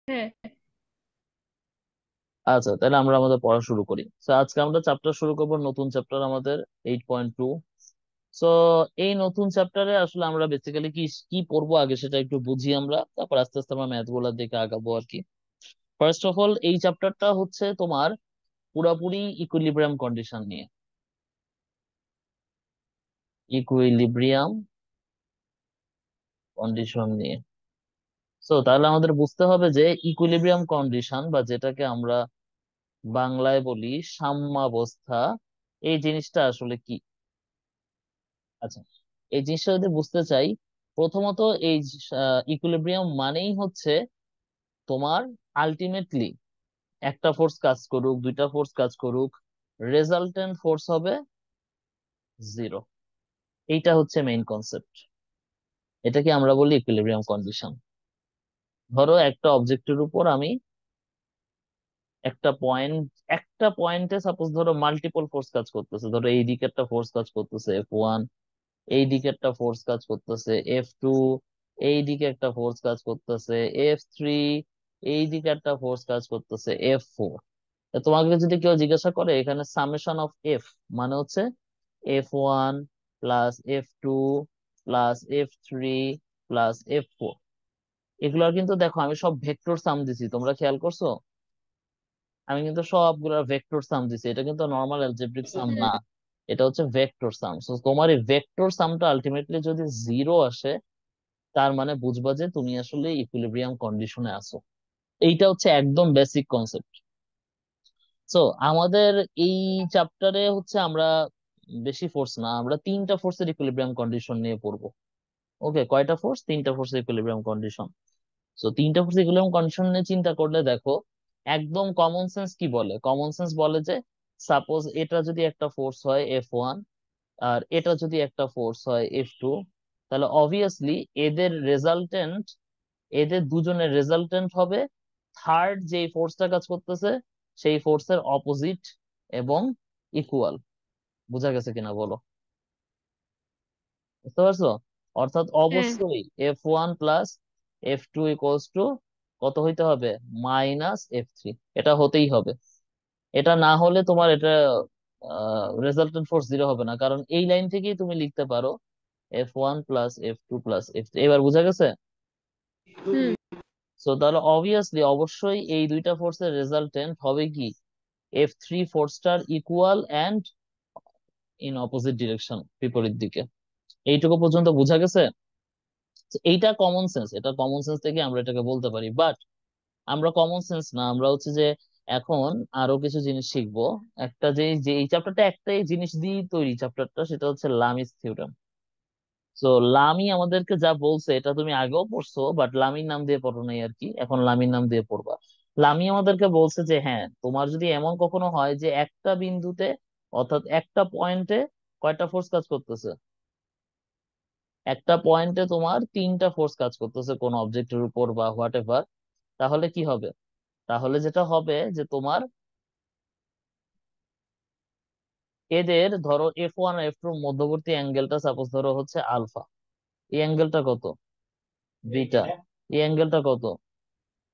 হ্যাঁ। আচ্ছা, তাহলে আমরা আমাদের পড়া শুরু করি। তো আজকে আমরা চ্যাপ্টার শুরু করবো, নতুন চ্যাপ্টার আমাদের 8.2। সো এই নতুন চ্যাপ্টারে আসলে আমরা বেসিক্যালি কি কি পড়বো আগে সেটা একটু বুঝি আমরা, তারপর আস্তে আস্তে আমরা ম্যাথ গুলার দিকে আগাবো আর কি। ফার্স্ট অফ অল এই চ্যাপ্টারটা হচ্ছে তোমার পুরাপুরি ইকুইলিব্রিয়াম কন্ডিশন নিয়ে। ইকুইলিব্রিয়াম কন্ডিশন নিয়ে। সো তাহলে আমাদের বুঝতে হবে যে ইকুইলিব্রিয়াম কন্ডিশন বা যেটাকে আমরা বাংলায় বলি সাম্যাবস্থা, এই জিনিসটা আসলে কি। আচ্ছা, এই জিনিসটা যদি বুঝতে চাই, প্রথমত এই ইকুইলিব্রিয়াম মানেই হচ্ছে তোমার আলটিমেটলি একটা ফোর্স কাজ করুক, দুইটা ফোর্স কাজ করুক, রেজাল্টেন্ট ফোর্স হবে জিরো। এইটা হচ্ছে মেইন কনসেপ্ট। এটাকে আমরা বলি ইকুইলিব্রিয়াম কন্ডিশন। ধরো একটা অবজেক্টের উপর আমি একটা পয়েন্ট একটা পয়েন্টে সাপোজ ধরো মাল্টিপল ফোর্স কাজ করতেছে, ধরো এই দিকে একটা ফোর্স কাজ করতেছে F1, এই দিকে একটা ফোর্স কাজ করতেছে F2, এই দিকে একটা ফোর্স কাজ করতেছে F3, এই দিকে একটা ফোর্স কাজ করতেছে F4। তোমাকে যদি কেউ জিজ্ঞাসা করে এখানে সামেশন অফ এফ মানে হচ্ছে F1 plus F2 plus F3 plus F4, এগুলোর কিন্তু দেখো আমি সব ভেক্টর সাম দিছি, তোমরা খেয়াল করছো? আমি কিন্তু সবগুলোর ভেক্টর সাম দিছি, এটা কিন্তু নর্মাল অ্যালজেব্রিক সাম না, হুম। এটা হচ্ছে ভেক্টর সাম। তো তোমার এই ভেক্টর সামটা আলটিমেটলি যদি জিরো আসে, তার মানে বুঝবা যে তুমি আসলে ইকুইলিব্রিয়াম কন্ডিশনে আছো। এইটা হচ্ছে একদম বেসিক কনসেপ্ট। সো আমাদের এই চ্যাপ্টারে হচ্ছে আমরা বেশি ফোর্স না, আমরা তিনটা ফোর্সের ইকুইলিব্রিয়াম কন্ডিশন নিয়ে পড়বো। ওকে, কয়টা ফোর্স? তিনটা ফোর্সের ইকুইলিব্রিয়াম কন্ডিশন। সো তিনটা ফোর্স ইকুইলিব্রিয়াম কন্ডিশন নিয়ে চিন্তা করলে দেখো, একদম কমন সেন্স কি বলে? কমন সেন্স বলে যে সাপোজ এটা যদি একটা ফোর্স হয় F1 আর এটা যদি একটা ফোর্স হয় F2, তাহলে অবভিয়াসলি এদের রেজাল্টেন্ট, এদের দুজনের রেজাল্টেন্ট হবে থার্ড যে ফোর্সটা কাজ করতেছে সেই ফোর্সের অপোজিট এবং ইকুয়াল। বুঝা গেছে কিনা বলো? বুঝতে পারছো? অর্থাৎ হ্যাঁ। অবশ্যই F1 plus F2 equals to কত হইতে হবে? Minus F3। এটা হতেই হবে। এটা না হলে তোমার এটা রেজাল্টেন্ট ফোর্স জিরো হবে না, কারণ এই লাইন থেকেই তুমি লিখতে পারো F1 plus F2 plus F3। এবার বুঝা গেছে? হুম। সো তাহলে অবভিয়াসলি অবশ্যই এই দুইটা ফোর্সের রেজাল্টেন্ট হবে কি? F3 ফোর্সটার equal and in opposite direction, বিপরীত দিকে। এইটুকু পর্যন্ত বুঝা গেছে? তো এইটা কমন সেন্স, এটা কমন সেন্স থেকে আমরা এটাকে বলতে পারি। বাট আমরা কমন সেন্স না, আমরা হচ্ছে যে এখন আরো কিছু জিনিস শিখবো। একটা যে যে এই চ্যাপ্টারটা একটাই জিনিস দিয়ে তৈরি, চ্যাপ্টারটা সেটা হচ্ছে লামিস থিওরেম। তো লামি আমাদেরকে যা বলছে এটা তুমি আগেও পড়ছো, বাট লামির নাম দিয়ে পড়ো নাই আর কি, এখন লামির নাম দিয়ে পড়বা। লামি আমাদেরকে বলছে যে হ্যাঁ, তোমার যদি এমন কখনো হয় যে একটা বিন্দুতে অর্থাৎ একটা পয়েন্টে কয়টা ফোর্স কাজ করতেছে, একটা পয়েন্টে তোমার তিনটা ফোর্স কাজ করতেছে কোন অবজেক্টের উপর বা হোয়াট এভার, তাহলে কি হবে? তাহলে যেটা হবে যে তোমার এদের ধরো F1 আর F2 মধ্যবর্তী অ্যাঙ্গেলটা সাপোজ ধরো হচ্ছে আলফা, এই অ্যাঙ্গেলটা কত? বিটা। এই অ্যাঙ্গেলটা কত?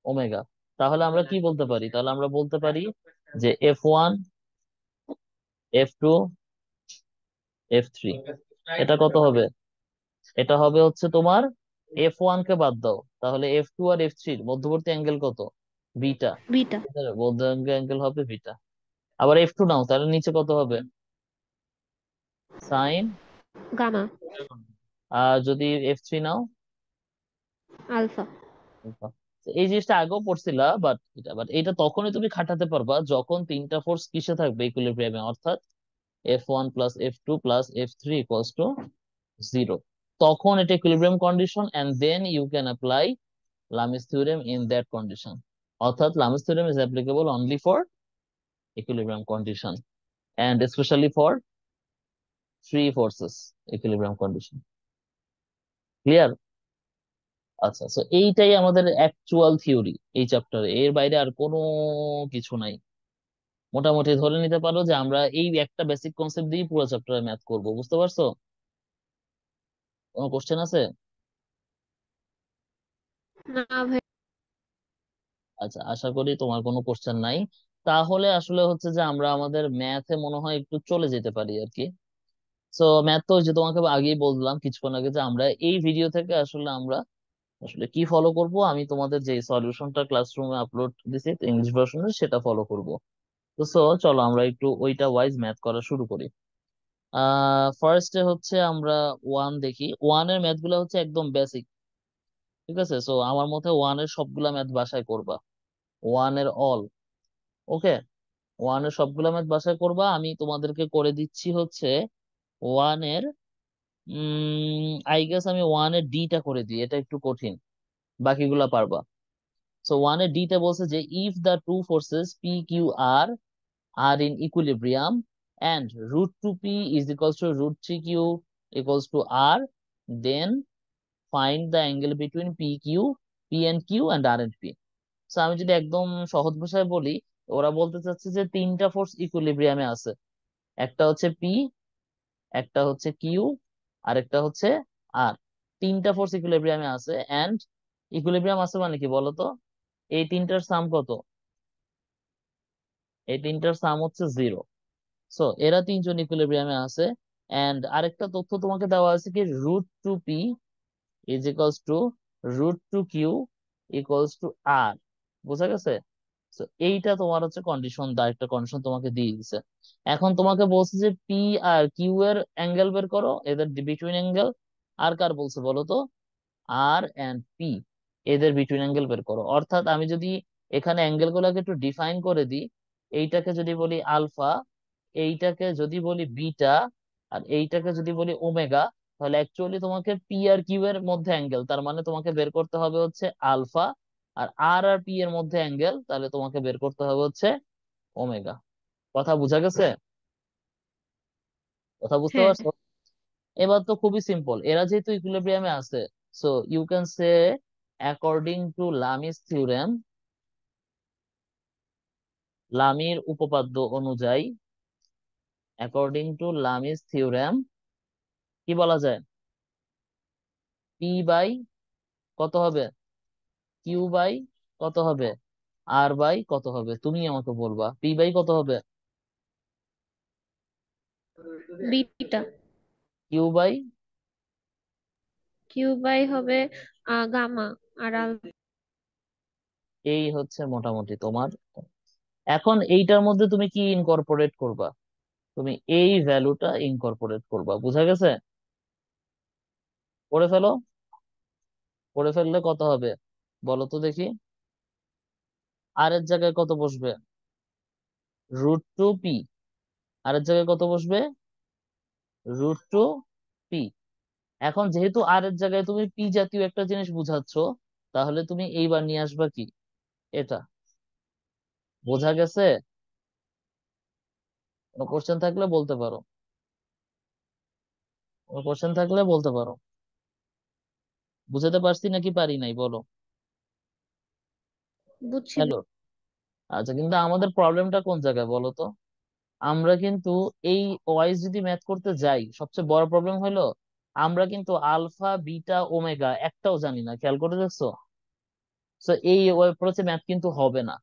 ওমেগা। তাহলে আমরা কি বলতে পারি? তাহলে আমরা বলতে পারি যে F1, F2, F3 এটা কত হবে? এটা হবে হচ্ছে তোমার F1 কে বাদ দাও, তাহলে F2 আর F3 এর মধ্যবর্তী অ্যাঙ্গেল কত? বিটা। বিটা। মধ্যবর্তী অ্যাঙ্গেল হবে বিটা। আবার F2 নাও, তাহলে নিচে কত হবে? সাইন। গামা। আর যদি F3 নাও, আলফা। আলফা। তো এই জিনিসটা আগেও পড়ছিলা, বাট এটা তখনই তুমি খাটাতে পারবা যখন তিনটা ফোর্স কিসে থাকবে? ইকুইলিব্রিয়ামে, অর্থাৎ F1 plus F2 plus F3 equals to zero. তখন এটা equilibrium condition, and then you can apply Lami's theorem in that condition. অর্থাৎ Lami's theorem is applicable only for equilibrium condition and specially for free forces equilibrium condition. Clear? আচ্ছা, তো এইটাই আমাদের actual theory এই চ্যাপ্টারে, এর বাইরে আর কোনো কিছু নাই। মোটামুটি ধরে নিতে পারো যে আমরা এই একটা বেসিক কনসেপ্ট দিয়ে পুরো চ্যাপ্টারে ম্যাথ করব। বুঝতে পারছো? কোনো কোশ্চেন আছে? না ভাই। আচ্ছা, আশা করি তোমার কোনো কোশ্চেন নাই। তাহলে আসলে হচ্ছে যে আমরা আমাদের ম্যাথে মনে হয় একটু চলে যেতে পারি আর কি। সো ম্যাথ তো যে তোমাকে আগেই বললাম কিছুক্ষণ আগে যে আমরা এই ভিডিও থেকে আসলে আমরা আসলে কি ফলো করব, আমি তোমাদের যে সলিউশনটা ক্লাসরুমে আপলোড দিছি ইংলিশ ভার্সনে সেটা ফলো করব। তো সো চলো আমরা একটু ওইটা ওয়াইজ ম্যাথ করা শুরু করি। ফার্স্টে হচ্ছে আমরা ওয়ান দেখি। ওয়ানের ম্যাথ গুলা হচ্ছে একদম বেসিক, ঠিক আছে? সো আমার মতে ওয়ানের সবগুলা ম্যাথ বাসায় করবা, ওয়ানের অল। ওকে, ওয়ানের সবগুলা ম্যাথ বাসায় করবা। আমি তোমাদেরকে করে দিচ্ছি হচ্ছে ওয়ানের আই গেস আমি ওয়ানের ডিটা করে দিই, এটা একটু কঠিন, বাকিগুলা পারবা। সো ওয়ানের ডিটা বলছে যে if the two forces P Q R are in equilibrium and root 2p is equals to root 3q equals to r, then find the angle between pq, p and q and r and p. So আমি যদি একদম সহজ ভাষায় বলি, ওরা বলতে চাচ্ছে যে তিনটা ফোর্স ইকুইলিব্রিয়ামে আছে, একটা হচ্ছে পি, একটা হচ্ছে কিউ, আর একটা হচ্ছে আর। তিনটা ফোর্স ইকুইলিব্রিয়ামে আছে, এন্ড ইকুইলিব্রিয়াম আছে মানে কি বলতো? এই তিনটার সাম কত? এই তিনটার সাম হচ্ছে জিরো। সো এরা তিনজন ইকুইলিব্রিয়ামে আছে। এন্ড আরেকটা তথ্য তোমাকে দেওয়া আছে কি, root two P is equals to root two Q equals to R. বুঝা গেছে? তো এইটা তোমার হচ্ছে কন্ডিশন, একটা কন্ডিশন তোমাকে দিয়ে দিছে। এখন তোমাকে বলছে যে পি আর কিউ এর অ্যাঙ্গেল বের করো, এদের বিটুইন অ্যাঙ্গেল। আর কার বলছে বলো তো? আর এন্ড পি, এদের বিটুইন অ্যাঙ্গেল বের করো। অর্থাৎ আমি যদি এখানে অ্যাঙ্গেল গুলোকে একটু ডিফাইন করে দিই, এইটাকে যদি বলি আলফা, এইটাকে যদি বলি বিটা, আর এইটাকে যদি বলি ওমেগা, তাহলে অ্যাকচুয়ালি তোমাকে পি আর কিউ এর মধ্যে অ্যাঙ্গেল, তার মানে তোমাকে বের করতে হবে হচ্ছে আলফা। আর আর আর পি এর মধ্যে অ্যাঙ্গেল, তাহলে তোমাকে বের করতে হবে হচ্ছে ওমেগা। কথা বুঝা গেছে? কথা বুঝতে হ্যাঁ। পারছো? এবার তো খুবই সিম্পল, এরা যেহেতু ইকুইলিব্রিয়ামে আছে, so you can say according to Lami's theorem, লামির উপপাদ্য অনুযায়ী, অ্যাকর্ডিং টু লামিস থিওরেম, কি বলা যায়? পি বাই কত হবে? কিউ বাই কত হবে? আর বাই কত হবে? তুমি আমাকে বলবা পি বাই কত হবে, beta. Q by. Q by হবে গামা। আর এই হচ্ছে মোটামুটি তোমার। এখন এইটার মধ্যে তুমি কি ইনকর্পোরেট করবা? তুমি এই ভ্যালুটা ইনকর্পোরেট করবা। বুঝা গেছে? করে ফেলো। করে ফেললে কত হবে বলো তো দেখি। আর এর জায়গায় কত বসবে? Root two P. আর এর জায়গায় কত বসবে? Root two P. এখন যেহেতু আর এর জায়গায় তুমি পি জাতীয় একটা জিনিস বুঝাচ্ছ, তাহলে তুমি এইবার নিয়ে আসবা কি, এটা। বোঝা গেছে? কোনো কোশ্চেন থাকলে বলতে পারো। কোনো কোশ্চেন থাকলে বলতে পারো। বুঝাতে পারছি নাকি পারি নাই বলো। বুঝছি। হ্যালো। আচ্ছা, কিন্তু আমাদের প্রবলেমটা কোন জায়গায় বলো তো? আমরা কিন্তু এই ওয়াইজ যদি ম্যাথ করতে যাই, সবচেয়ে বড় প্রবলেম হলো আমরা কিন্তু আলফা বিটা ওমেগা একটাও জানি না। খেয়াল করে দেখছো? তো এই অ্যাপ্রোচে ম্যাথ কিন্তু হবে না,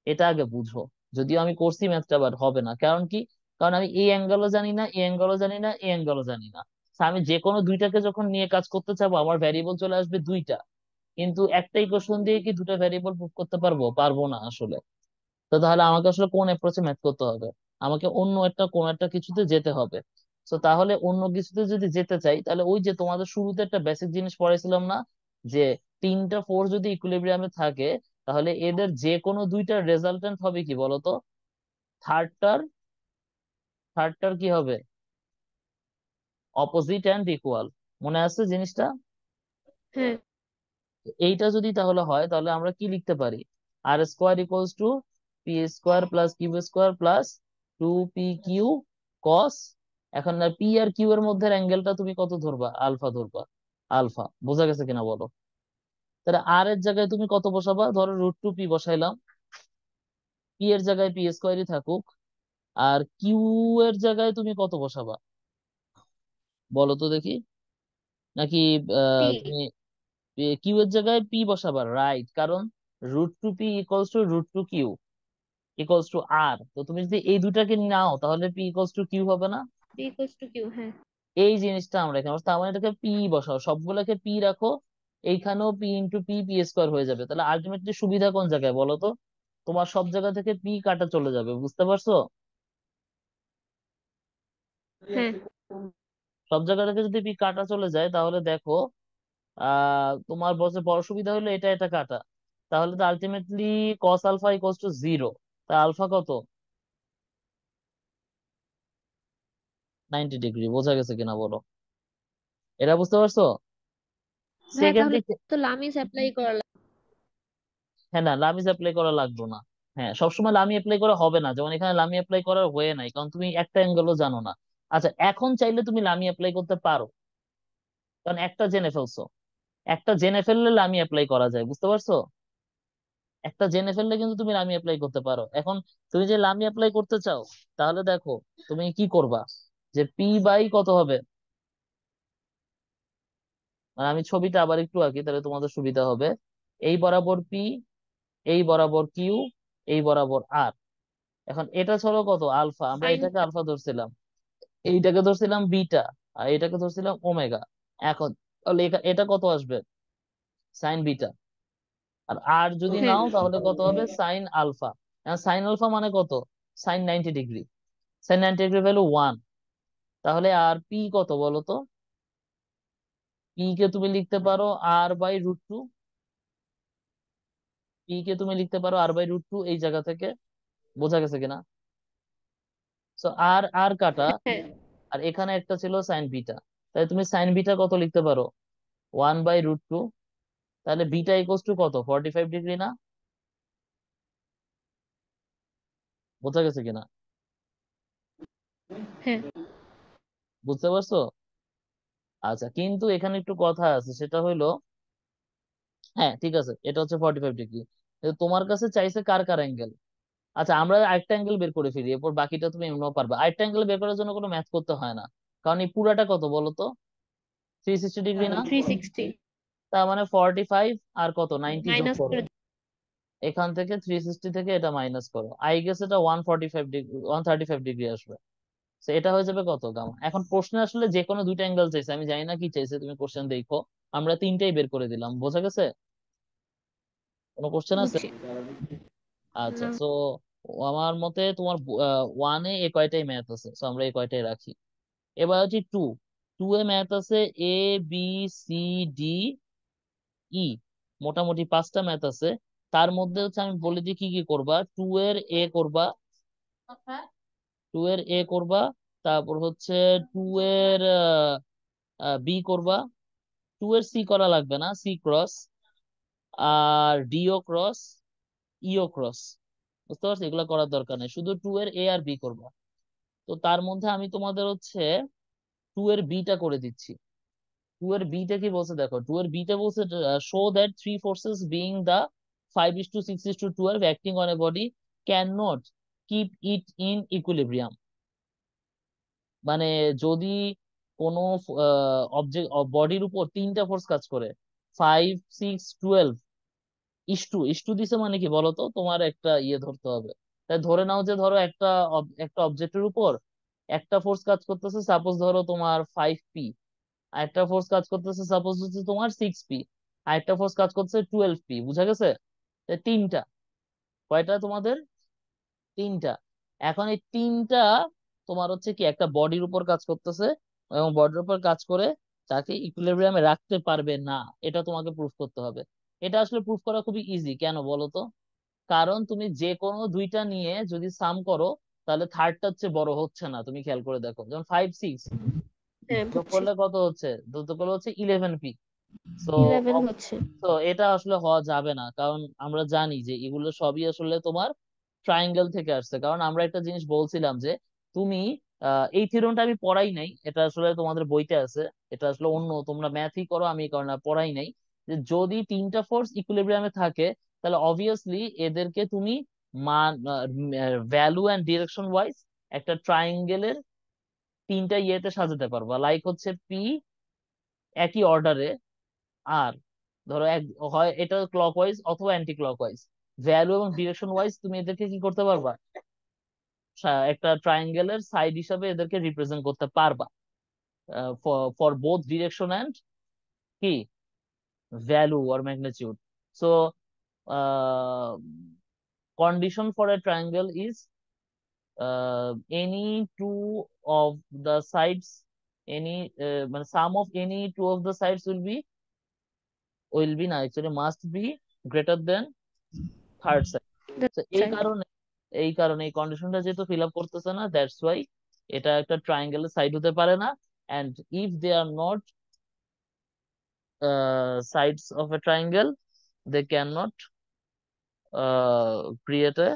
এটা আগে বুঝো। যদিও আমি করছি ম্যাথটা, বাট হবে না। কারণ কি? কারণ আমি এই অ্যাঙ্গেলও জানি না, এই অ্যাঙ্গেলও জানি না, এই অ্যাঙ্গেলও জানি না। So আমি যে কোনো দুইটাকে যখন নিয়ে কাজ করতে চাবো, আমার ভ্যারিয়েবল চলে আসবে দুইটা। কিন্তু একটা ইকুয়েশন দিয়ে কি দুটা ভ্যারিয়েবল প্রুভ করতে পারবো? পারবো না আসলে। তো তাহলে আমাকে আসলে কোন অ্যাপ্রোচে ম্যাথ করতে হবে? আমাকে অন্য একটা কোন একটা কিছুতে যেতে হবে। তো তাহলে অন্য কিছুতে যদি যেতে চাই, তাহলে ওই যে তোমাদের শুরুতে একটা বেসিক জিনিস পড়াইছিলাম না, যে তিনটা ফোর্স যদি ইকুইলিব্রিয়ামে থাকে, তাহলে এদের যে কোনো দুইটার রেজাল্টেন্ট হবে কি বলতো? থার্ডটার, থার্ডটার কি হবে? Opposite and equal. মনে আছে জিনিসটা? হ্যাঁ। এইটা যদি তাহলে হয়, তাহলে আমরা কি লিখতে পারি? R square equals to P square plus Q square plus two P Q cos. এখন না পি আর কিউ এর মধ্যে অ্যাঙ্গেলটা তুমি কত ধরবা? আলফা ধরবা। আলফা। বোঝা গেছে কিনা বলো? তাহলে আর এর জায়গায় তুমি কত বসাবা? ধরো রুট টু পি বসাইলাম। পি এর জায়গায় পি স্কোয়ারই থাকুক। আর কিউ এর জায়গায় তুমি কত বসাবা বলো তো দেখি? নাকি পি। তুমি কিউ এর জায়গায় পি বসাবা, রাইট? কারণ √2p = √2q = r। তো তুমি যদি এই দুটাকে নাও তাহলে p = q হবে না? পি ইকুয়ালস টু কিউ, হ্যাঁ। এই জিনিসটা আমরা এখানে বসাবো। তার মানে এটাকে পি বসাও, সবগুলোকে পি রাখো। এইখানেও p × p হয়ে যাবে। তাহলে আলটিমেটলি সুবিধা কোন জায়গায় বলো তো? তোমার সব জায়গা থেকে পি কাটা চলে যাবে, বুঝতে পারছো? হ্যাঁ, সব জায়গা থেকে যদি পি কাটা চলে যায় তাহলে দেখো, তোমার বসে বড় সুবিধা হলো এটা এটা কাটা। তাহলে তো আলটিমেটলি cos α = 0। তা আলফা কত? 90 ডিগ্রি। বোঝা গেছে কিনা বলো? এটা বুঝতে পারছো? ভাইয়া সেকেন্ড তাহলে দিক। তো লামিস অ্যাপ্লাই করা হ্যাঁ, না লামিজ অ্যাপ্লাই করা লাগবে না। হ্যাঁ, সবসময় লামি অ্যাপ্লাই করা হবে না, যেমন এখানে লামি অ্যাপ্লাই করার হয়ে নাই কারণ তুমি একটা অ্যাঙ্গেলও জানো না। আচ্ছা, এখন চাইলে তুমি লামি অ্যাপ্লাই করতে পারো, কারণ একটা জেনে ফেলছো। একটা জেনে ফেললে লামি অ্যাপ্লাই করা যায়, বুঝতে পারছো? একটা জেনে ফেললে কিন্তু তুমি লামি অ্যাপ্লাই করতে পারো। এখন তুমি যে লামি অ্যাপ্লাই করতে চাও, তাহলে দেখো তুমি কি করবা, যে পি বাই কত হবে। মানে আমি ছবিটা আবার একটু আঁকি তাহলে তোমাদের সুবিধা হবে। এই বরাবর পি, এই বরাবর কিউ, এই বরাবর আর। এখন এটা ছিল কত, আলফা। আমরা সাইন। এটাকে আলফা ধরছিলাম, এইটাকে ধরছিলাম বিটা, আর এটাকে ধরছিলাম ওমেগা। এখন তাহলে এটা কত আসবে, সাইন বিটা। আর আর যদি হ্যাঁ, নাও তাহলে কত হবে, সাইন আলফা। সাইন আলফা মানে কত, sine 90 degree. Sine 90 degree value 1। তাহলে আর পি কত বলো তো? পি কে তুমি লিখতে পারো r/√2। পি কে তুমি লিখতে পারো r/√2 এই জায়গা থেকে। বোঝা গেছে কিনা? সো আর আর কাটা, হ্যাঁ, আর এখানে একটা ছিল সাইন বিটা। তাই তুমি সাইন বিটা কত লিখতে পারো, 1/√2। তাহলে বিটা ইকোয়াস টু কত, 45 ডিগ্রি না? বোঝা গেছে কিনা? হ্যাঁ। বুঝতে পারছো? আচ্ছা, কিন্তু এখানে একটু কথা আছে, সেটা হইলো, হ্যাঁ ঠিক আছে, এটা হচ্ছে 45 ডিগ্রি। তোমার কাছে চাইছে কার কার অ্যাঙ্গেল। আচ্ছা, আমরা আরেকটা অ্যাঙ্গেল বের করে ফেলি, এরপর বাকিটা তুমি এমনও পারবে। আরেকটা অ্যাঙ্গেল বের করার জন্য কোনো ম্যাথ করতে হয় না, কারণ এই পুরাটা কত বলো তো, 360 ডিগ্রি না? 360 তার মানে 45 আর কত, 90 যোগ মাইনাস করো। করে। এখান থেকে 360 থেকে এটা মাইনাস করো, আই গেস এটা 145 ডিগ্রি, 135 ডিগ্রি আসবে। তো এটা হয়ে যাবে কত, গামা। এখন প্রশ্নে আসলে যে কোনো দুইটা অ্যাঙ্গেল চাইছে, আমি জানি না কি চাইছে, তুমি কোশ্চেন দেখো। আমরা তিনটাই বের করে দিলাম, বোঝা গেছে? কোনো কোশ্চেন আছে? বুঝছি। আচ্ছা, না। সো আমার মতে তোমার ওয়ানে এ কয়টাই ম্যাথ আছে, তো আমরা এই কয়টাই রাখি। এবার হচ্ছে টু। টু এ ম্যাথ আছে এ, বি, সি, ডি, ই। মোটামুটি 5টা ম্যাথ আছে। তার মধ্যে হচ্ছে আমি বলে দিই কি কি করবা। করবা, 2 এর এ করবা। তারপর হচ্ছে 2 এর বি করবা। 2 এর সি করা লাগবে না, সি ক্রস। আর ডিও ক্রস, ইও ক্রস। বুঝতে পারছো, এগুলো করার দরকার নেই, শুধু 2 এর এ আর বি করবা। তো তার মধ্যে আমি তোমাদের হচ্ছে 2 এর বিটা করে দিচ্ছি। 2 এর বিটা কি বলছে দেখো, 2 এর বিটা বলছে show that three forces being the 5:6:12 acting on a body cannot keep it in equilibrium. মানে যদি কোনো অবজেক্ট বডির উপর 3টা ফোর্স কাজ করে, 5, 6, 12, ইস্টু দিছে, মানে কি বলতো, তোমার একটা ইয়ে ধরতে হবে। তাই ধরে নাও যে ধরো একটা অবজেক্টের উপর একটা ফোর্স কাজ করতেছে, সাপোজ ধরো তোমার 5p। আর একটা ফোর্স কাজ করতেছে সাপোজ হচ্ছে তোমার 6p। আর একটা ফোর্স কাজ করতেছে 12p। বুঝা গেছে? তাই তিনটা, কয়টা তোমাদের, তিনটা। এখন এই তিনটা তোমার হচ্ছে কি একটা বডির উপর কাজ করতেছে, এবং বডির উপর কাজ করে তাকে ইকুইলিব্রিয়ামে রাখতে পারবে না। এটা তোমাকে প্রুফ করতে হবে। এটা আসলে প্রুফ করা খুবই ইজি, কেন বলো তো? কারণ তুমি যে কোনো দুইটা নিয়ে যদি সাম করো, তাহলে থার্ডটা হচ্ছে বড় হচ্ছে না। তুমি খেয়াল করে দেখো, যেমন 5, 6 হ্যাঁ, যোগ বুঝছি। করলে কত হচ্ছে, যোগ করলে হচ্ছে 11p। তো 11 হচ্ছে। তো এটা আসলে হওয়া যাবে না, কারণ আমরা জানি যে এগুলো সবই আসলে তোমার ট্রায়াঙ্গেল থেকে আসছে। কারণ আমরা একটা জিনিস বলছিলাম যে তুমি, এই থিওরেমটা আমি পড়াই নাই, এটা আসলে তোমাদের বইতে আছে। এটা আসলে অন্য তোমরা ম্যাথই করো, আমি কারণ পড়াই নাই। যে যদি 3টা ফোর্স ইকুইলিব্রিয়ামে থাকে, তাহলে অবভিয়াসলি এদেরকে তুমি মান, ভ্যালু অ্যান্ড ডিরেকশন ওয়াইজ একটা ট্রায়াঙ্গেলের 3টা ইয়েতে সাজাতে পারবা। লাইক হচ্ছে পি একই অর্ডারে, আর ধরো এক, হয় এটা ক্লকওয়াইজ অথবা অ্যান্টি ক্লকওয়াইজ, ভ্যালু এবং ডিরেকশন ওয়াইজ তুমি এদেরকে কি করতে পারবা, একটা ট্রায়াঙ্গেলের সাইড হিসাবে এদেরকে রিপ্রেজেন্ট করতে পারবা, ফর বোথ ডিরেকশন অ্যান্ড কি value or magnitude. So condition for a triangle is any two of the sides, any মানে sum of any two of the sides will be না actually must be greater than third side. তো এই side. কারণে, এই কন্ডিশনটা যেহেতু fill up করতেছে না, দ্যাটস ওয়াই এটা একটা ট্রায়াঙ্গেলের সাইড হতে পারে না। And if they are not sides of a triangle, they cannot create a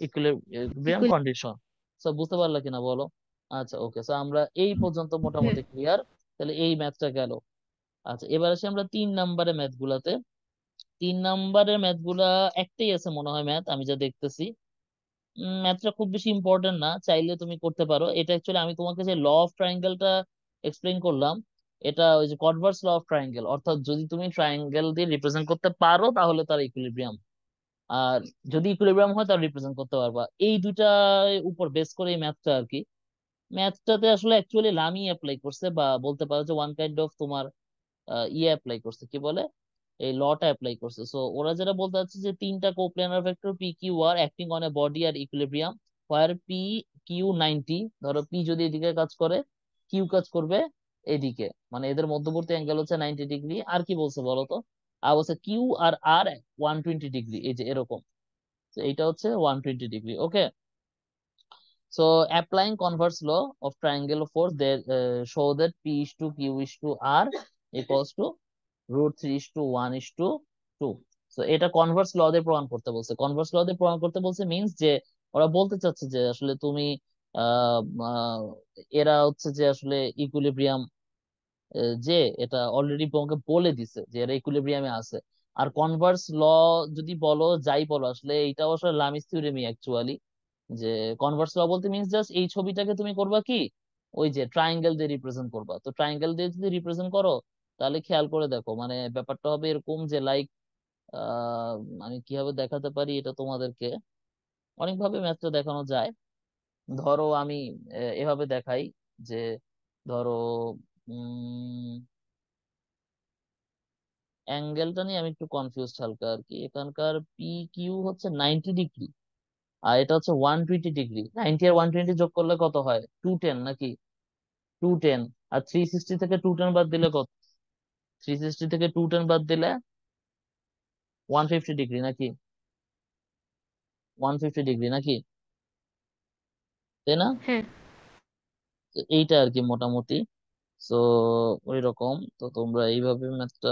equilibrium equal. Condition. So বুঝতে পারলে কিনা বলো? আচ্ছা ওকে, সো আমরা এই পর্যন্ত হ্যাঁ। মোটামুটি ক্লিয়ার। তাহলে এই ম্যাথটা গেল। আচ্ছা এবার আসি আমরা 3 নম্বরের ম্যাথ গুলাতে। 3 নম্বরের ম্যাথ গুলা একটাই আছে মনে হয় ম্যাথ, আমি যা দেখতেছি। ম্যাথটা খুব বেশি ইম্পর্টেন্ট না, চাইলে তুমি করতে পারো। এটা অ্যাকচুয়ালি আমি তোমাকে যে ল অফ ট্রায়াঙ্গেলটা এক্সপ্লেইন করলাম, এটা ওই যে কনভার্স ল অফ ট্রায়াঙ্গেল, অর্থাৎ যদি তুমি ট্রায়াঙ্গেল দিয়ে রিপ্রেজেন্ট করতে পারো তাহলে তার ইকুইলিব্রিয়াম, আর যদি ইকুইলিব্রিয়াম হয় তাহলে রিপ্রেজেন্ট করতে পারবা। এই দুইটার উপর বেস করে এই ম্যাথটা আর কি। ম্যাথটাতে আসলে অ্যাকচুয়ালি লামি অ্যাপ্লাই করছে, বা বলতে পারো যে ওয়ান কাইন্ড অফ তোমার ইয়ে অ্যাপ্লাই করছে, কি বলে, এই লটা অ্যাপ্লাই করছে। সো ওরা যেটা বলতে চাচ্ছে যে তিনটা coplanar vector P Q R acting on a body are equilibrium, where P Q 90, ধরো পি যদি এদিকে কাজ করে, কিউ কাজ করবে এদিকে, মানে এদের মধ্যবর্তী অ্যাঙ্গেল হচ্ছে 90 ডিগ্রি। আর কি বলছে বলো তো, আর বলছে কিউ আর আর 120 ডিগ্রি, এই যে এরকম। তো এইটা হচ্ছে 120 degree, okay. So applying converse law of triangle force, they show that P is to Q is to R equals to √3 is to 1 is to 2. So এটা কনভার্স ল দিয়ে প্রমাণ করতে বলছে। কনভার্স ল দিয়ে প্রমাণ করতে বলছে মিন্স যে ওরা বলতে চাচ্ছে যে আসলে তুমি আহ আহ, এরা হচ্ছে যে আসলে ইকুইলিব্রিয়াম, যে এটা অলরেডি তোমাকে বলে দিছে যে এরা ইকুইলিব্রিয়ামে আছে। আর কনভার্স ল যদি বলো, যাই বলো, আসলে এইটাও আসলে লামিস থিওরেমই অ্যাকচুয়ালি, যে কনভার্স ল বলতে মিন্স জাস্ট এই ছবিটাকে তুমি করবা কি, ওই যে ট্রায়াঙ্গেল দিয়ে রিপ্রেজেন্ট করবা। তো ট্রায়াঙ্গেল দিয়ে যদি রিপ্রেজেন্ট করো, তাহলে খেয়াল করে দেখো, মানে ব্যাপারটা হবে এরকম যে লাইক, আহ আমি কিভাবে দেখাতে পারি এটা তোমাদেরকে, অনেকভাবে ম্যাথটা দেখানো যায়। ধরো আমি এভাবে দেখাই যে, ধরো অ্যাঙ্গেলটা নিয়ে আমি একটু কনফিউজ হালকা আর কি। এখানকার পি কিউ হচ্ছে 90 ডিগ্রি, আর এটা হচ্ছে 120 ডিগ্রি। 90 আর 120 যোগ করলে কত হয়, 210 নাকি, 210। আর 360 থেকে 210 বাদ দিলে কত, 360 থেকে 210 বাদ দিলে 150 ডিগ্রি নাকি, 150 ডিগ্রি নাকি, তাই না? হ্যাঁ। তো এইটা আর কি মোটামুটি। সো ওই রকম, তো তোমরা এইভাবে ম্যাথটা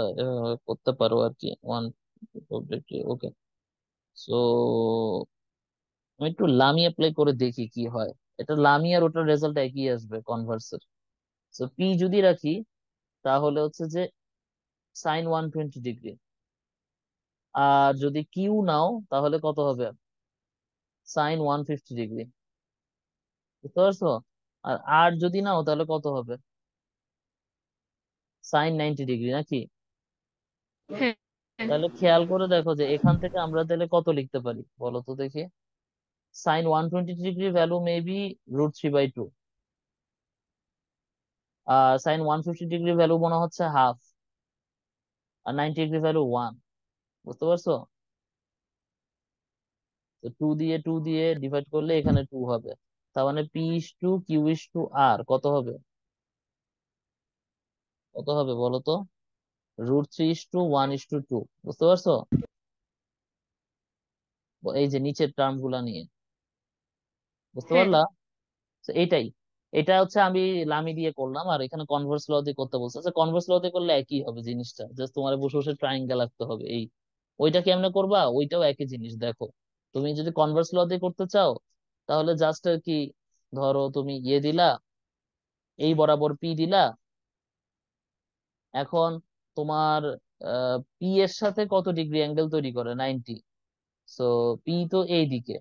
করতে পারো আর কি, 150। ওকে, সো আমি একটু লামি অ্যাপ্লাই করে দেখি কি হয়। এটা লামি আর ওটার রেজাল্ট একই আসবে কনভার্সের। তো পি যদি রাখি, তাহলে হচ্ছে যে sin 120 ডিগ্রি। আর যদি কিউ নাও তাহলে কত হবে, sin 150 ডিগ্রি। বুঝতে পারছো? আর আর যদি নাও তাহলে কত হবে, sin 90 ডিগ্রি নাকি। হ্যাঁ। তাহলে খেয়াল করে দেখো যে এখান থেকে আমরা তাহলে কত লিখতে পারি বলো তো দেখি। sin 120 degree value may be √3/2, আর sin 150 ডিগ্রি ভ্যালু মনে হচ্ছে হাফ, আর 90 ডিগ্রি ভ্যালু 1। বুঝতে পারছো? তো 2 দিয়ে ডিভাইড করলে এখানে 2 হবে। তার মানে P is two Q is two R কত হবে, কত হবে বলো তো, √3:1:2। বুঝতে পারছো? এই যে নিচের টার্ম গুলা নিয়ে, বুঝতে হ্যাঁ। পারলা? তো এইটাই, এটা হচ্ছে আমি লামি দিয়ে করলাম, আর এখানে কনভার্স ল দিয়ে করতে বলছে। আচ্ছা কনভার্স ল দিয়ে করলে একই হবে জিনিসটা, জাস্ট তোমার বসে বসে ট্রায়াঙ্গেল আঁকতে হবে। এই ওইটা কেমনে করবা, ওইটাও একই জিনিস। দেখো তুমি যদি কনভার্স ল দিয়ে করতে চাও, তাহলে জাস্ট আর কি, ধরো তুমি ইয়ে দিলা, এই বরাবর পি দিলা। এখন তোমার পি এর সাথে কত ডিগ্রি অ্যাঙ্গেল তৈরি করে, 90। সো পি তো এই দিকে,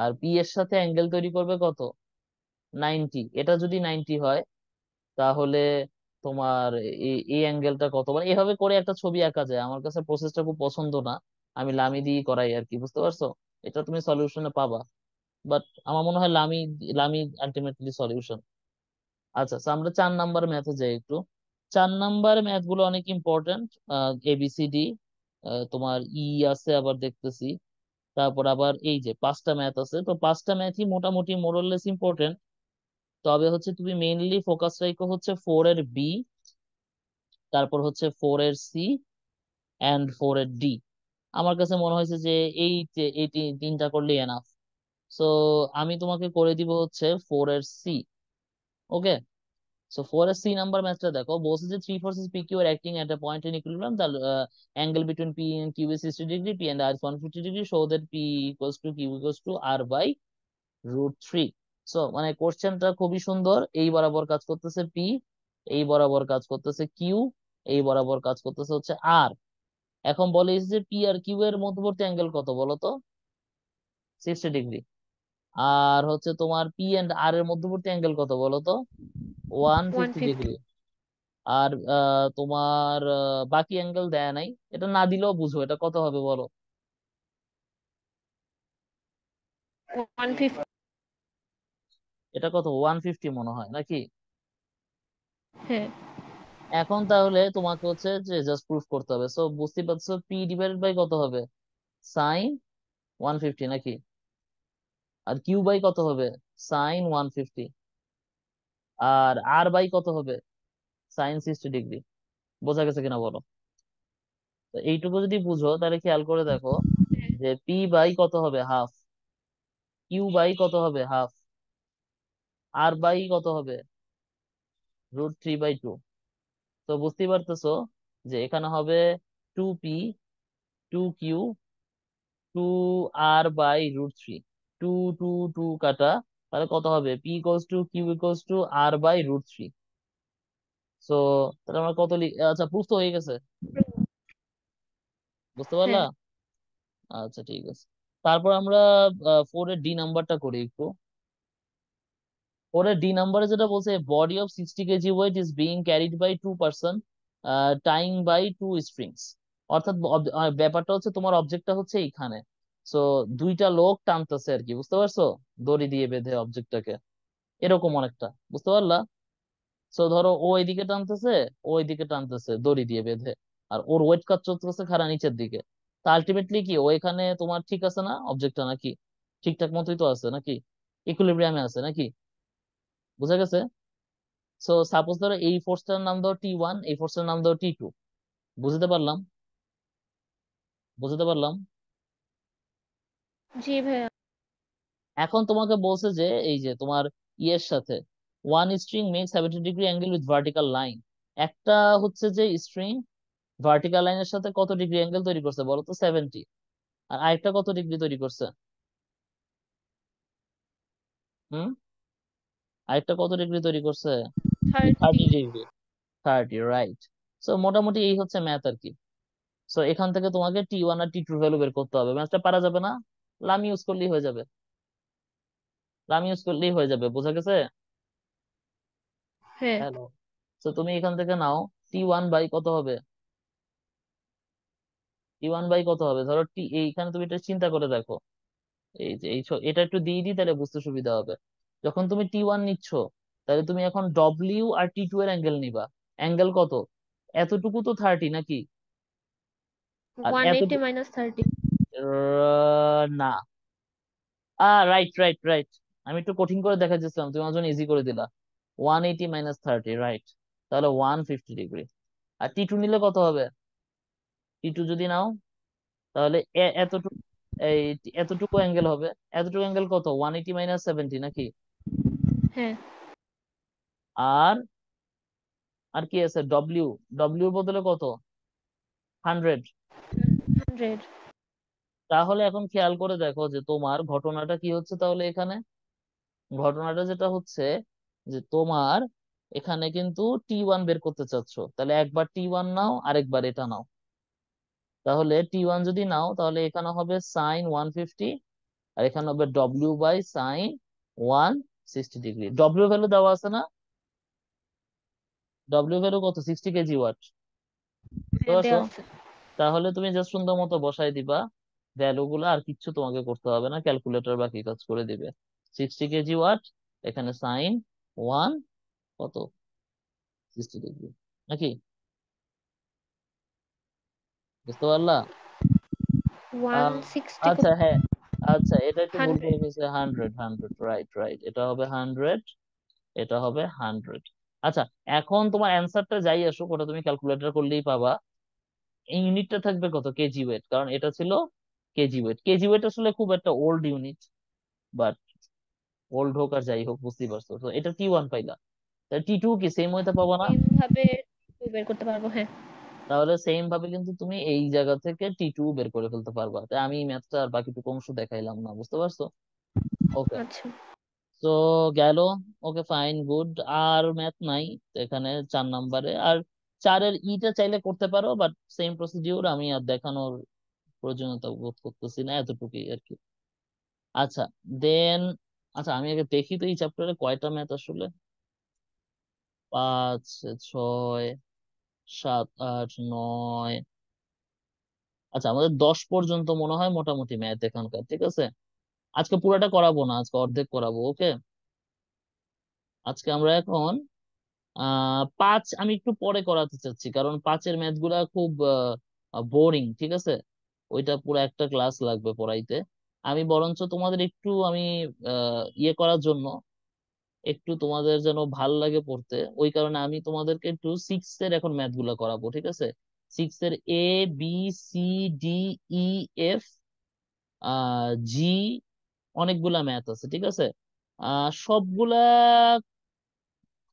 আর পি এর সাথে অ্যাঙ্গেল তৈরি করবে কত, 90। এটা যদি 90 হয়, তাহলে তোমার এই অ্যাঙ্গেলটা কত, মানে এভাবে করে একটা ছবি আঁকা যায়। আমার কাছে প্রসেসটা খুব পছন্দ না, আমি লামি দিয়ে করাই আর কি, বুঝতে পারছো? এটা তুমি সলিউশনে পাবা, বাট আমার মনে হয় লামি লামি আলটিমেটলি সলিউশন। আচ্ছা, so আমরা 4 নাম্বার ম্যাথে যাই একটু। 4 নাম্বার ম্যাথ গুলো অনেক ইম্পর্টেন্ট। এবিসিডি, তোমার আছে আবার দেখতেছি, তারপর আবার এই যে 5টা ম্যাথ আছে, তো 5টা ম্যাথই মোটামুটি মোরলেস ইম্পর্টেন্ট। তবে হচ্ছে তুমি মেইনলি ফোকাস রাখো হচ্ছে 4 এর বি, তারপর হচ্ছে 4 এর সি, অ্যান্ড 4 এর ডি। আমার কাছে মনে হয়েছে যে এই তিনটা করলে এনাফ। সো আমি তোমাকে করে দিব হচ্ছে 4 এর সি। ওকে, সো 4 এর সি নাম্বার ম্যাথটা দেখো, বলছে যে three forces P Q R acting at a point in equilibrium, the angle between P and Q is 60 degree, P and R is 150 degree, show that P equals to Q equals to R by √3। So মানে কোশ্চেনটা খুবই সুন্দর। এই বরাবর কাজ করতেছে P, এই বরাবর কাজ করতেছে কিউ, এই বরাবর কাজ করতেছে হচ্ছে আর। এখন বলে যে পি আর কিউ এর মধ্যবর্তী অ্যাঙ্গেল কত বলো তো? 60 ডিগ্রি। আর হচ্ছে তোমার পি এন্ড আর এর মধ্যবর্তী অ্যাঙ্গেল কত বলো তো? One one fifty fifty degree আর তোমার বাকি অ্যাঙ্গেল দেয়া নাই, এটা না দিলেও বুঝো এটা কত হবে বলো? 150। এটা কত, 150 মনে হয় নাকি? হ্যাঁ। এখন তাহলে তোমাকে হচ্ছে যে জাস্ট প্রুফ করতে হবে। সো বুঝতে পারছো পি ডিভাইডেড বাই কত হবে? সাইন 150 নাকি? আর কিউ বাই কত হবে? সাইন 150। আর আর বাই কত হবে? Sine 60 degree. বোঝা গেছে কিনা বলো? তো এইটুকু যদি বুঝো তাহলে খেয়াল করে দেখো যে পি বাই কত হবে? হাফ। কিউ বাই কত হবে? হাফ। আর বাই কত হবে? √3/2। তো বুঝতেই পারতেছো যে এখানে হবে 2p, 2q, 2r/√3। 2 2 2 কাটা, তাহলে কত হবে? p equals to Q equals to r/√3। So তাহলে আমরা কত আচ্ছা, প্রুফ তো হয়ে গেছে, বুঝতে পারলা? হ্যাঁ। আচ্ছা ঠিক আছে। তারপর আমরা 4 এর ডি নাম্বারটা করি একটু। 4 এর ডি নাম্বারে যেটা বলছে, body of 60 KG weight is being carried by 2 person tying by 2 springs. অর্থাৎ ব্যাপারটা হচ্ছে তোমার অবজেক্টটা হচ্ছে এইখানে। সো দুইটা লোক টানতেছে আর কি, বুঝতে পারছো? দড়ি দিয়ে বেঁধে অবজেক্টটাকে, এরকম অনেকটা, বুঝতে পারলা? সো ধরো ও এইদিকে টানতেছে, ও এইদিকে টানতেছে দড়ি দিয়ে বেঁধে, আর ওর ওয়েট কাজ চলতেছে খাড়া নিচের দিকে। তা আলটিমেটলি কি ও এখানে তোমার ঠিক আছে না অবজেক্টটা, নাকি? ঠিকঠাক মতোই তো আছে নাকি? ইকুইলিব্রিয়ামে আছে নাকি? বুঝা গেছে? সো সাপোজ ধরো এই ফোর্সটার নাম দাও T1, এই ফোর্সটার নাম দাও T2। বুঝতে পারলাম? বুঝতে পারলাম। জি ভাইয়া। এখন তোমাকে বলছে যে এই যে তোমার ইয়ের সাথে one string make 70 degree angle with vertical line. একটা হচ্ছে যে স্ট্রিং ভার্টিক্যাল লাইনের সাথে কত ডিগ্রি অ্যাঙ্গেল তৈরি করছে বলো তো? 70। আর আরেকটা কত ডিগ্রি তৈরি করছে? হুম, আরেকটা কত ডিগ্রি তৈরি করছে? 30। 30 ডিগ্রি। 30, রাইট। সো মোটামুটি এই হচ্ছে ম্যাথ আর কি। সো এখান থেকে তোমাকে T1 আর T2 ভ্যালু বের করতে হবে। ম্যাথটা পারা যাবে না, লাম ইউজ করলেই হয়ে যাবে। লাম ইউজ করলেই হয়ে যাবে, বোঝা গেছে? হ্যাঁ। হ্যালো। তো তুমি এখান থেকে নাও, T1/, কত হবে? T1/, কত হবে ধরো এইখানে তুমি এটা চিন্তা করে দেখো। এই যে এটা একটু দিয়ে দিই তাহলে বুঝতে সুবিধা হবে। যখন তুমি T1 নিচ্ছ, তাহলে তুমি এখন ডব্লিউ আর T2 এর অ্যাঙ্গেল নিবা। অ্যাঙ্গেল কত? এতটুকু তো 30 নাকি? আর 180 এতটুকু মাইনাস 30। না, রাইট রাইট রাইট, আমি একটু কঠিন করে দেখা যাচ্ছিলাম, তুমি আমার জন্য ইজি করে দিলা। 180 - 30, রাইট। তাহলে 150 ডিগ্রি। আর T2 নিলে কত হবে? T2 যদি নাও, তাহলে এতটুকু, এই এতটুকু অ্যাঙ্গেল হবে। এতটুকু অ্যাঙ্গেল কত? 180 - 70 নাকি? হ্যাঁ। আর আর কি আছে? ডব্লিউ, ডব্লিউর বদলে কত? 100। 100। তাহলে এখন খেয়াল করে দেখো যে তোমার ঘটনাটা কি হচ্ছে তাহলে এখানে। ঘটনাটা যেটা হচ্ছে যে তোমার এখানে কিন্তু T1 বের করতে চাচ্ছ, তাহলে একবার T1 নাও, আরেকবার এটা নাও। তাহলে T1 যদি নাও, তাহলে এখানে হবে সাইন 150, আর এখানে হবে W/sin 160 ডিগ্রি। ডব্লিউ ভ্যালু দেওয়া আছে না? ডব্লিউ ভ্যালু কত, 60 কেজি ওয়াট, বুঝতে হ্যাঁ, পারছো? দেওয়া আছে। তাহলে তুমি জাস্ট সুন্দর মতো বসাই দিবা ভ্যালু গুলো, আর কিচ্ছু তোমাকে করতে হবে না, ক্যালকুলেটর বাকি কাজ করে দিবে। 60 কেজি ওয়াট, এখানে সাইন ওয়ান, কত, 60 ডিগ্রি, নাকি? বুঝতে পারলা? ওয়ান আহ, সিক্সটি আচ্ছা, হ্যাঁ, আচ্ছা, এটা একটু ভুল করে 100। ফেলছে, 100, 100, রাইট, রাইট, এটা হবে 100, এটা হবে 100। আচ্ছা, এখন তোমার অ্যান্সারটা যাই আসুক, ওটা তুমি ক্যালকুলেটর করলেই পাবা। এই ইউনিটটা থাকবে কত, কেজি ওয়েট, কারণ এটা ছিল কেজি ওয়েট। কেজি ওয়েট আসলে খুব একটা ওল্ড ইউনিট, বাট ওল্ড হোক আর যাই হোক, বুঝতেই পারছো তো, এটা T1 পাইলা। তাহলে T2 কি সেম ওয়েতে পাবো না? সেম ভাবে বের করতে পারবো, হ্যাঁ। তাহলে সেম ভাবে কিন্তু তুমি এই জায়গা থেকে T2 বের করে ফেলতে পারবা। তাই আমি ম্যাথটা আর বাকিটুকু অংশ দেখাইলাম না, বুঝতে পারছো? ওকে, আচ্ছা। তো গেল। ওকে, ফাইন, গুড। আর ম্যাথ নাই তো এখানে 4 নাম্বারে। আর 4-এর ইটা চাইলে করতে পারো, বাট সেম প্রসিডিউর, আমি আর দেখানোর প্রয়োজনীয়তা বোধ করতেছি না, এতটুকুই আর কি। আচ্ছা, দেন, আচ্ছা আমি আগে দেখি তো এই চ্যাপ্টারে কয়টা ম্যাথ আসলে। 5, 6, 7, 8, 9। আচ্ছা, আমাদের 10 পর্যন্ত মনে হয় মোটামুটি ম্যাথ এখানকার, ঠিক আছে। আজকে পুরাটা করাবো না, আজকে অর্ধেক করাবো, ওকে। আজকে আমরা এখন 5 আমি একটু পরে করাতে চাচ্ছি, কারণ 5-এর ম্যাথ গুলা খুব বোরিং, ঠিক আছে। ওইটা পুরো একটা ক্লাস লাগবে পড়াইতে। আমি বরঞ্চ তোমাদের একটু আমি ইয়ে করার জন্য, একটু তোমাদের যেন ভাল লাগে পড়তে, ওই কারণে আমি তোমাদেরকে একটু 6-এর এখন ম্যাথ গুলা করাবো, ঠিক আছে। 6-এর A, B, C, D, E, F, জি, অনেকগুলা ম্যাথ আছে, ঠিক আছে। সবগুলা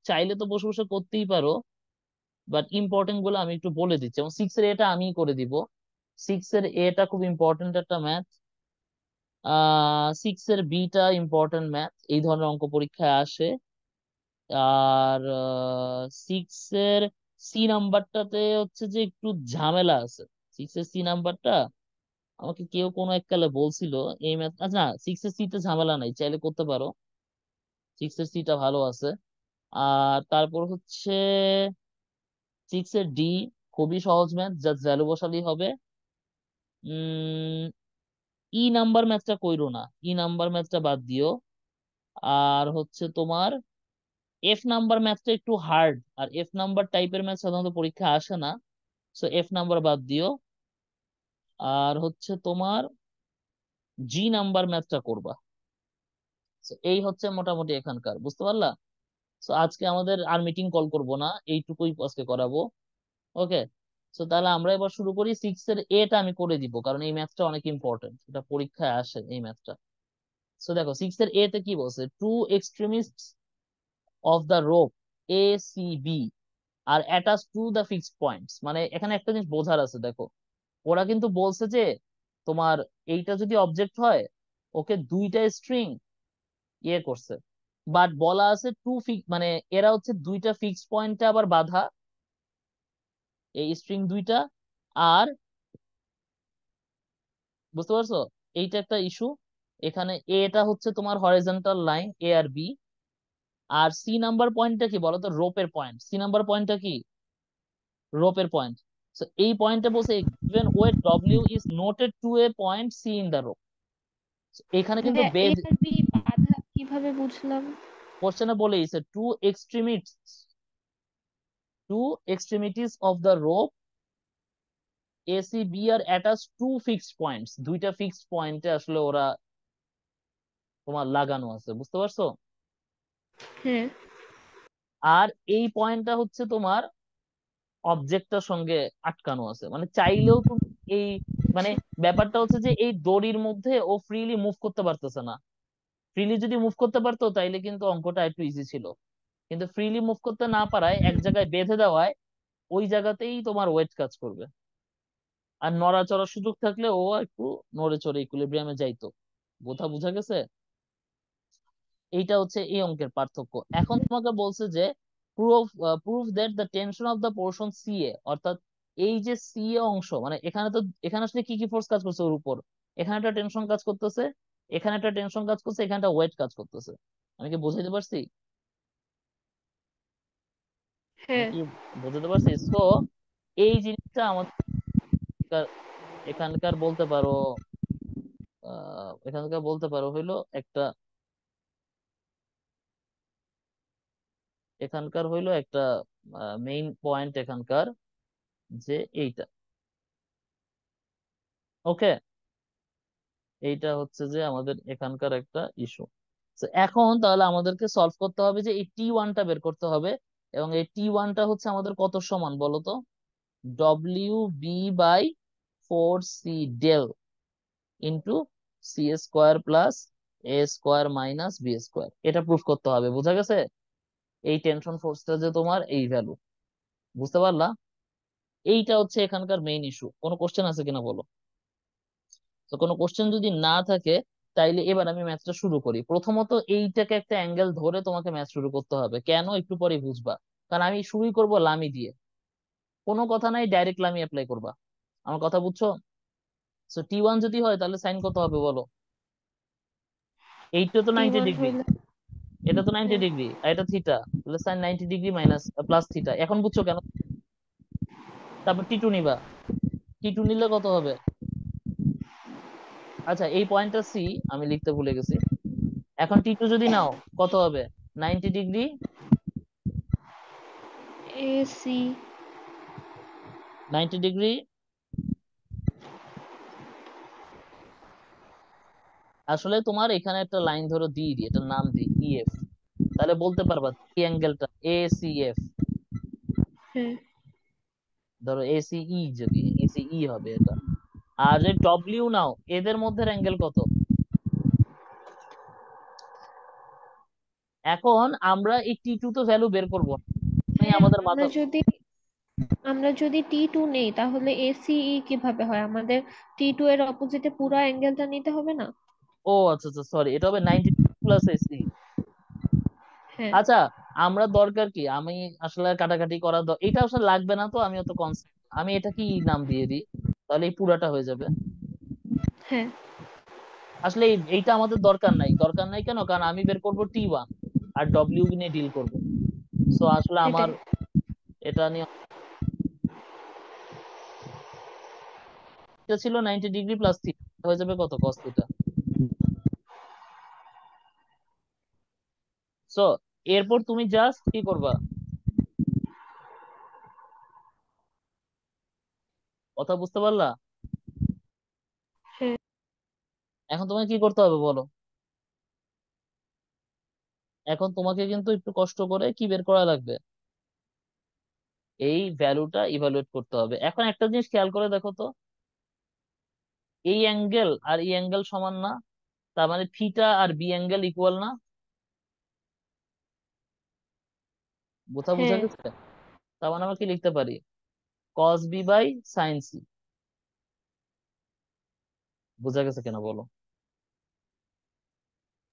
চাইলে তো বসে বসে করতেই পারো, বাট ইম্পর্টেন্ট গুলো আমি একটু বলে দিচ্ছি, এবং 6-এর এটা আমি করে দিব। 6-এর এটা খুব ইম্পর্টেন্ট একটা ম্যাথ। 6-এর বিটা ইম্পর্টেন্ট ম্যাথ, এই ধরনের অঙ্ক পরীক্ষায় আসে। আর 6-এর সি নাম্বারটাতে হচ্ছে যে একটু ঝামেলা আছে। 6-এর সি নাম্বারটা আমাকে কেউ কোনো এককালে বলছিল, এই ম্যাথ, আচ্ছা না, 6-এর সিতে ঝামেলা নাই, চাইলে করতে পারো। 6-এর সিটা ভালো আছে। আর তারপর হচ্ছে 6-এর ডি, খুবই সহজ ম্যাথ, জাস্ট ভ্যালু বসালেই হবে। উম ই নাম্বার ম্যাথটা কইরো না, ই নাম্বার ম্যাথটা বাদ দিও। আর হচ্ছে তোমার এফ নাম্বার ম্যাথটা একটু হার্ড, আর এফ নাম্বার টাইপের ম্যাথ সাধারণত পরীক্ষা আসে না, সো এফ নাম্বার বাদ দিও। আর হচ্ছে তোমার জি নাম্বার ম্যাথটা করবা। So, এই হচ্ছে মোটামুটি এখানকার, বুঝতে পারলা? তো আজকে আমাদের আর মিটিং কল করব না, এইটুকুই আজকে করাবো, ওকে। তো তাহলে আমরা এবার শুরু করি। 6-এর এটা আমি করে দিব, কারণ এই ম্যাথটা অনেক ইম্পর্টেন্ট, এটা পরীক্ষায় আসে এই ম্যাথটা। সো দেখো, 6-এর এ তে কি বলছে, two extremist of the rope ACB are attach to the fixed points, মানে এখানে একটা জিনিস বোঝার আছে, দেখো। ওরা কিন্তু বলছে যে তোমার এইটা যদি অবজেক্ট হয়, ওকে দুইটা স্ট্রিং ইয়ে করছে, বাট বলা আছে টু ফিক্স, মানে এরা হচ্ছে দুইটা ফিক্সড পয়েন্টে আবার বাঁধা, এই স্ট্রিং দুইটা। আর বুঝতে পারছো, এইটা একটা ইস্যু। এখানে এটা হচ্ছে তোমার হরিজন্টাল লাইন A আর B। আর সি নাম্বার পয়েন্টটা কি বলতো, রোপের পয়েন্ট। সি নাম্বার পয়েন্টটা কি, রোপের পয়েন্ট। So, এই পয়েন্টে বলছে given weight W is noted to a point C in the rope. So, এখানে কিন্তু ভাইয়া, এ বেজ আর বি বাধা কিভাবে বুঝলাম? কোশ্চেনে বলে দিছে two extremities of the rope AC, B are attach to fixed points, দুইটা ফিক্সড পয়েন্টে আসলে ওরা তোমার লাগানো আছে, বুঝতে পারছো? হ্যাঁ। আর এই পয়েন্টটা হচ্ছে তোমার অবজেক্টটার সঙ্গে আটকানো আছে, মানে চাইলেও তুমি এই, মানে আচ্ছা। ব্যাপারটা হচ্ছে যে এই দড়ির মধ্যে ও ফ্রিলি মুভ করতে পারতেছে না। ফ্রিলি যদি মুভ করতে পারতো তাইলে কিন্তু অঙ্কটা একটু ইজি ছিল, কিন্তু ফ্রিলি মুভ করতে না পারায়, এক জায়গায় বেঁধে দেওয়ায়, ওই জায়গাতেই তোমার ওয়েট কাজ করবে। আর নড়াচড়ার সুযোগ থাকলে ও একটু নড়ে চড়ে ইকুইলিব্রিয়ামে যাইতো। বোঝা গেছে? এইটা হচ্ছে এই অঙ্কের পার্থক্য। এখন তোমাকে বলছে যে proof proof that the tension of the portion CA, অর্থাৎ এই যে সিএ অংশ, মানে এখানে তো, এখানে আসলে কি কি ফোর্স কাজ করছে ওর উপর, এখানে একটা টেনশন কাজ করতেছে, এখানে একটা টেনশন কাজ করছে, এখানে একটা ওয়েট কাজ করতেছে। আমি কি বুঝাইতে পারছি? হ্যাঁ। কি বুঝতে পারছি? সো এই জিনিসটা আমাদের এখানকার বলতে পারো, এখানকার বলতে পারো হইলো একটা, এখানকার হইলো একটা মেইন পয়েন্ট এখানকার, যে এইটা। ওকে, এইটা হচ্ছে যে আমাদের এখানকার একটা ইস্যু। এখন তাহলে আমাদেরকে সলভ করতে হবে যে এই T1টা বের করতে হবে। এবং এই T1টা হচ্ছে আমাদের কত সমান বলো তো? WB/4C del into C² plus A² - B², এটা প্রুফ করতে হবে। বুঝা গেছে? এই টেনশন ফোর্সটা যে তোমার এই ভ্যালু, বুঝতে পারলা? এইটা হচ্ছে এখানকার মেইন ইস্যু। কোনো কোশ্চেন আছে কিনা বলো? তো কোনো কোশ্চেন যদি না থাকে, তাইলে এবার আমি ম্যাথটা শুরু করি। প্রথমত এইটাকে একটা অ্যাঙ্গেল ধরে তোমাকে ম্যাথ শুরু করতে হবে। কেন, একটু পরে বুঝবা। কারণ আমি শুরুই করব লামি দিয়ে। কোনো কথা নাই, ডাইরেক্ট লামি অ্যাপ্লাই করবা। আমার কথা বুঝছো? সো T1 যদি হয় তাহলে সাইন কত হবে বলো? এইটা তো টি 90 ওয়ান ডিগ্রি, হইলে এটা তো 90 হ্যাঁ, ডিগ্রি, আর এটা থিটা। তাহলে sine 90 degree minus plus theta. এখন বুঝছো কেন? তারপর T2 নিবা। T2 নিলে কত হবে? আচ্ছা, এই পয়েন্টটা সি, আমি লিখতে ভুলে গেছি। এখন T2 যদি নাও, কত হবে? 90 ডিগ্রি। এসি। 90 ডিগ্রি। আসলে তোমার এখানে একটা লাইন ধরো দিয়ে দিই, এটার নাম দিই EF। তাহলে বলতে পারবা এই অ্যাঙ্গেলটা ACF। হ্যাঁ। ধরো ACE, যদি ACE হবে এটা। আর যে ডব্লিউ নাও, এদের মধ্যে অ্যাঙ্গেল কত? এখন আমরা এই T2 তো ভ্যালু বের করবো না। মানে হ্যাঁ, আমাদের আমরা মাথা, যদি আমরা যদি T2 নেই তাহলে এসিই কিভাবে হয়? আমাদের T2 এর অপোজিটে পুরো অ্যাঙ্গেলটা নিতে হবে না? ও আচ্ছা আচ্ছা, সরি, এটা হবে 90 প্লাস AC। হ্যাঁ। আচ্ছা, আমরা দরকার কি, আমি আসলে আর কাটাকাটি এটা আসলে লাগবে না, তো আমি অত কনসেপ্ট, আমি এটা কি নাম দিয়ে দিই, তাহলে এই পুরাটা হয়ে যাবে। হ্যাঁ। আসলে এইটা আমাদের দরকার নাই। দরকার নাই কেন? কারণ আমি বের করব T1 আর ডব্লিউ নিয়ে ডিল করব। সো আসলে আমার সেটাই। এটা নিয়ে, এটা ছিল 90 ডিগ্রি প্লাস থিটা, হয়ে যাবে কত? Cos theta. সো এরপর তুমি জাস্ট কি করবা? কথা বুঝতে পারলা? হ্যাঁ। এখন তোমাকে কি করতে হবে বলো? এখন তোমাকে কিন্তু একটু কষ্ট করে কি বের করা লাগবে? এই ভ্যালুটা ইভালুয়েট করতে হবে। এখন একটা জিনিস খেয়াল করে দেখো তো, এই অ্যাঙ্গেল আর এই অ্যাঙ্গেল সমান না? তার মানে থিটা আর বি অ্যাঙ্গেল ইকুয়াল না? বোঝা হ্যাঁ, গেছে? তার মানে আমরা কি লিখতে পারি? Cos B by sine C. বোঝা গেছে কিনা বলো?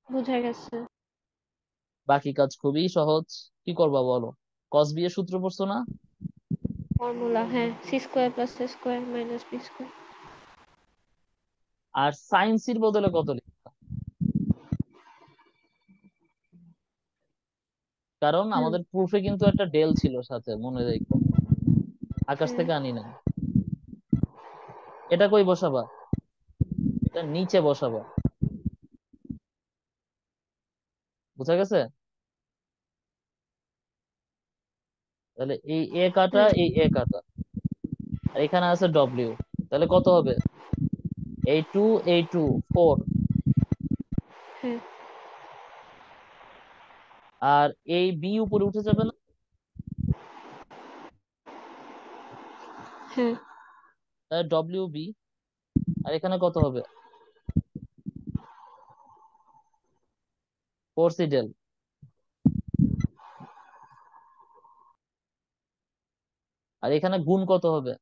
বোঝা গেছে। বাকি কাজ খুবই সহজ। কি করবা বলো? কস বি এর সূত্র পড়ছো না? ফর্মুলা, হ্যাঁ, C² + A² - B²। আর সাইন সির বদলে কত লিখবা? কারণ হুম। আমাদের প্রুফে কিন্তু একটা ডেল ছিল সাথে, মনে রেখো। আকাশ হ্যাঁ। থেকে আনি নাই। এটা কই বসাবা? এটা নিচে বসাবা। বুঝা গেছে? তাহলে এই এ কাটা, হুম। এই এ কাটা, আর এখানে আছে ডব্লিউ। তাহলে কত হবে? A2 A2 4। হ্যাঁ। আর এই বি উপরে উঠে যাবে না? হ্যাঁ। WB। আর এখানে কত হবে? 4C del। আর এখানে গুণ কত হবে?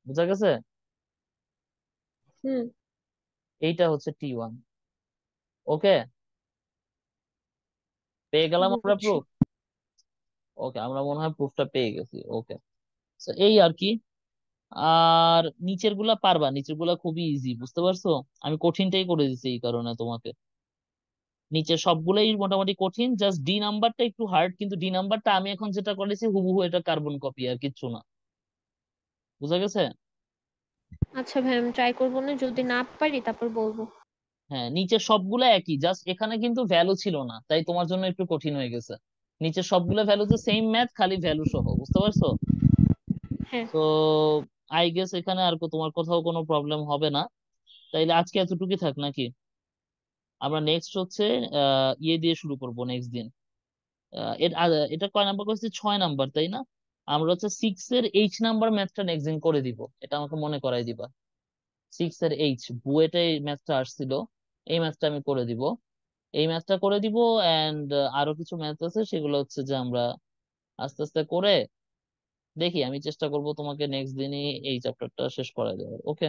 বুঝা গেছে? হুম। এইটা হচ্ছে T1। ওকে, পেয়ে গেলাম আমরা বুঝছি। প্রুফ। ওকে, আমরা মনে হয় প্রুফটা পেয়ে গেছি। ওকে, তো এই আর কি। আর নিচের গুলা পারবা, নিচের গুলা খুবই ইজি, বুঝতে পারছো? আমি কঠিনটাই করে দিচ্ছি এই কারণে তোমাকে। নিচে সবগুলোই মোটামুটি কঠিন, জাস্ট ডি নাম্বারটা একটু হার্ড, কিন্তু ডি নাম্বারটা আমি এখন যেটা করেছি হুবহু এটা কার্বন কপি, আর কিচ্ছু না। বুঝা গেছে? আচ্ছা ভাই, আমি ট্রাই করবো, না যদি না পারি তারপর বলবো। হ্যাঁ, নিচে সবগুলো একই, জাস্ট এখানে কিন্তু ভ্যালু ছিল না, তাই তোমার জন্য একটু কঠিন হয়ে গেছে। নিচে সবগুলো ভ্যালু যে সেম ম্যাথ, খালি ভ্যালু সহ, বুঝতে পারছো? হ্যাঁ। তো আই গেস এখানে আর তোমার কোথাও কোনো প্রবলেম হবে না। তাইলে আজকে এতটুকুই থাক নাকি? আমরা নেক্সট হচ্ছে ইয়ে দিয়ে শুরু করব নেক্সট দিন। এটা কয় নাম্বার করছি? 6 নাম্বার, তাই না? আমরা হচ্ছে 6 এর নাম্বার ম্যাথটা নেক্সট দিন করে দিব, এটা আমাকে মনে করাই দিবা। 6 এর বুয়েটে এই ম্যাথটা আসছিল, এই ম্যাথটা আমি করে দিব। এই ম্যাথটা করে দিব, এন্ড আরো কিছু ম্যাথ আছে, সেগুলো হচ্ছে যে আমরা আস্তে আস্তে করে দেখি, আমি চেষ্টা করব তোমাকে নেক্সট দিনই এই চ্যাপ্টারটা শেষ করা দেওয়ার। ওকে?